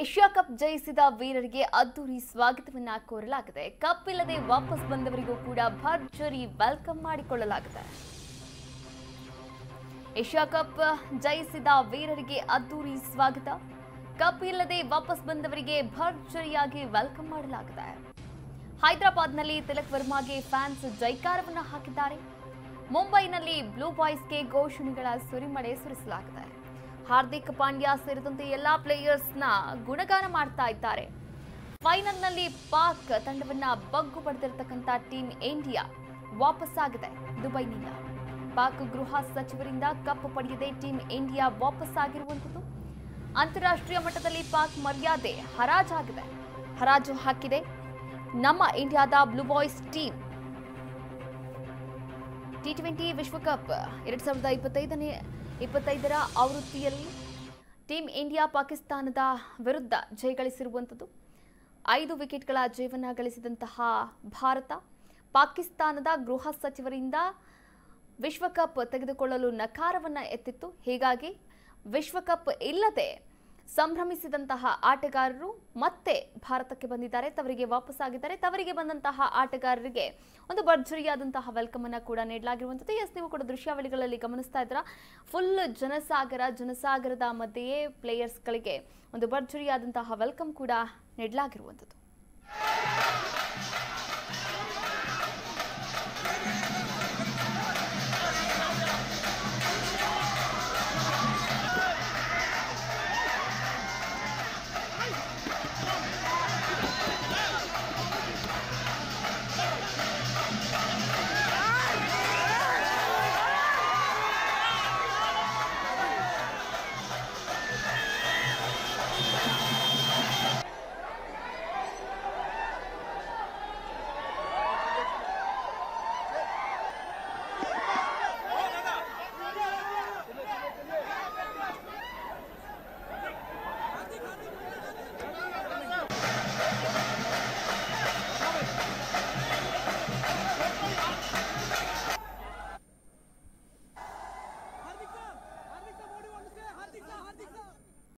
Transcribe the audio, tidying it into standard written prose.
Asia cup ಜಯಿಸಿದ ವೀರರಿಗೆ ಅದ್ದೂರಿ ಸ್ವಾಗತವನ್ನ ಕೋರಲಾಗಿದೆ. Cup ಇಲ್ಲದೆ ವಾಪಸ್ ಬಂದವರಿಗೂ ಕೂಡ ಭರ್ಜರಿ ವೆಲ್ಕಮ್ ಮಾಡಿಕೊಳ್ಳಲಾಗಿದೆ. ಏಷ್ಯಾ ಕಪ್ ಜಯಿಸಿದ ವೀರರಿಗೆ ಅದ್ದೂರಿ ಸ್ವಾಗತ. ಕಪ್ ಇಲ್ಲದೆ ವಾಪಸ್ ಬಂದವರಿಗೆ ಭರ್ಜರಿಯಾಗಿ ವೆಲ್ಕಮ್ ಮಾಡಲಾಗಿದೆ. ಹೈದರಾಬಾದ್ನಲ್ಲಿ ತಿಲಕ್ ವರ್ಮಾಗೆ ಫ್ಯಾನ್ಸ್ ಜೈಕಾರವನ್ನ ಹಾಕಿದ್ದಾರೆ. ಮುಂಬೈನಲ್ಲಿ ಬ್ಲೂ ಬಾಯ್ಸ್ಗೆ ಘೋಷಣೆಗಳ ಸುರಿಮಳೆ ಸುರಿಸಲಾಗಿದೆ. ಹಾರ್ದಿಕ್ ಪಾಂಡ್ಯ ಸೇರಿದಂತೆ ಎಲ್ಲಾ ಪ್ಲೇಯರ್ಸ್ನ ಗುಣಗಾನ ಮಾಡ್ತಾ ಇದ್ದಾರೆ. ಫೈನಲ್ನಲ್ಲಿ ಪಾಕ್ ತಂಡವನ್ನ ಬಗ್ಗು ಪಡೆದಿರತಕ್ಕಂತ ಟೀಮ್ ಇಂಡಿಯಾ ವಾಪಸ್ ಆಗಿದೆ ದುಬೈನಿಂದ. ಪಾಕ್ ಗೃಹ ಸಚಿವರಿಂದ ಕಪ್ ಪಡೆಯದೆ ಟೀಮ್ ಇಂಡಿಯಾ ವಾಪಸ್ ಆಗಿರುವಂತದ್ದು. ಅಂತಾರಾಷ್ಟ್ರೀಯ ಮಟ್ಟದಲ್ಲಿ ಪಾಕ್ ಮರ್ಯಾದೆ ಹರಾಜು ಹಾಕಿದೆ ನಮ್ಮ ಇಂಡಿಯಾದ ಬ್ಲೂ ಬಾಯ್ಸ್ ಟೀಮ್. ಟಿ20 ವಿಶ್ವಕಪ್ 2025ರ ಆವೃತ್ತಿಯಲ್ಲಿ ಟೀಮ್ ಇಂಡಿಯಾ ಪಾಕಿಸ್ತಾನದ ವಿರುದ್ಧ ಜಯಗಳಿಸಿರುವಂಥದ್ದು. 5 ವಿಕೆಟ್ಗಳ ಜಯವನ್ನ ಗಳಿಸಿದಂತಹ ಭಾರತ ಪಾಕಿಸ್ತಾನದ ಗೃಹ ಸಚಿವರಿಂದ ವಿಶ್ವಕಪ್ ತೆಗೆದುಕೊಳ್ಳಲು ನಕಾರವನ್ನ ಎತ್ತಿತ್ತು. ಹೀಗಾಗಿ ವಿಶ್ವಕಪ್ ಇಲ್ಲದೆ ಸಂಭ್ರಮಿಸಿದಂತಹ ಆಟಗಾರರು ಮತ್ತೆ ಭಾರತಕ್ಕೆ ಬಂದಿದ್ದಾರೆ, ತವರಿಗೆ ವಾಪಸ್ಸಾಗಿದ್ದಾರೆ. ತವರಿಗೆ ಬಂದಂತಹ ಆಟಗಾರರಿಗೆ ಒಂದು ಭರ್ಜರಿಯಾದಂತಹ ವೆಲ್ಕಮ್ ಅನ್ನ ಕೂಡ ನೀಡಲಾಗಿರುವಂಥದ್ದು. ನೀವು ಕೂಡ ದೃಶ್ಯಾವಳಿಗಳಲ್ಲಿ ಗಮನಿಸ್ತಾ ಇದ್ದೀರಾ. ಫುಲ್ ಜನಸಾಗರದ ಮಧ್ಯೆಯೇ ಪ್ಲೇಯರ್ಸ್ಗಳಿಗೆ ಒಂದು ಭರ್ಜರಿಯಾದಂತಹ ವೆಲ್ಕಮ್ ಕೂಡ ನೀಡಲಾಗಿರುವಂಥದ್ದು.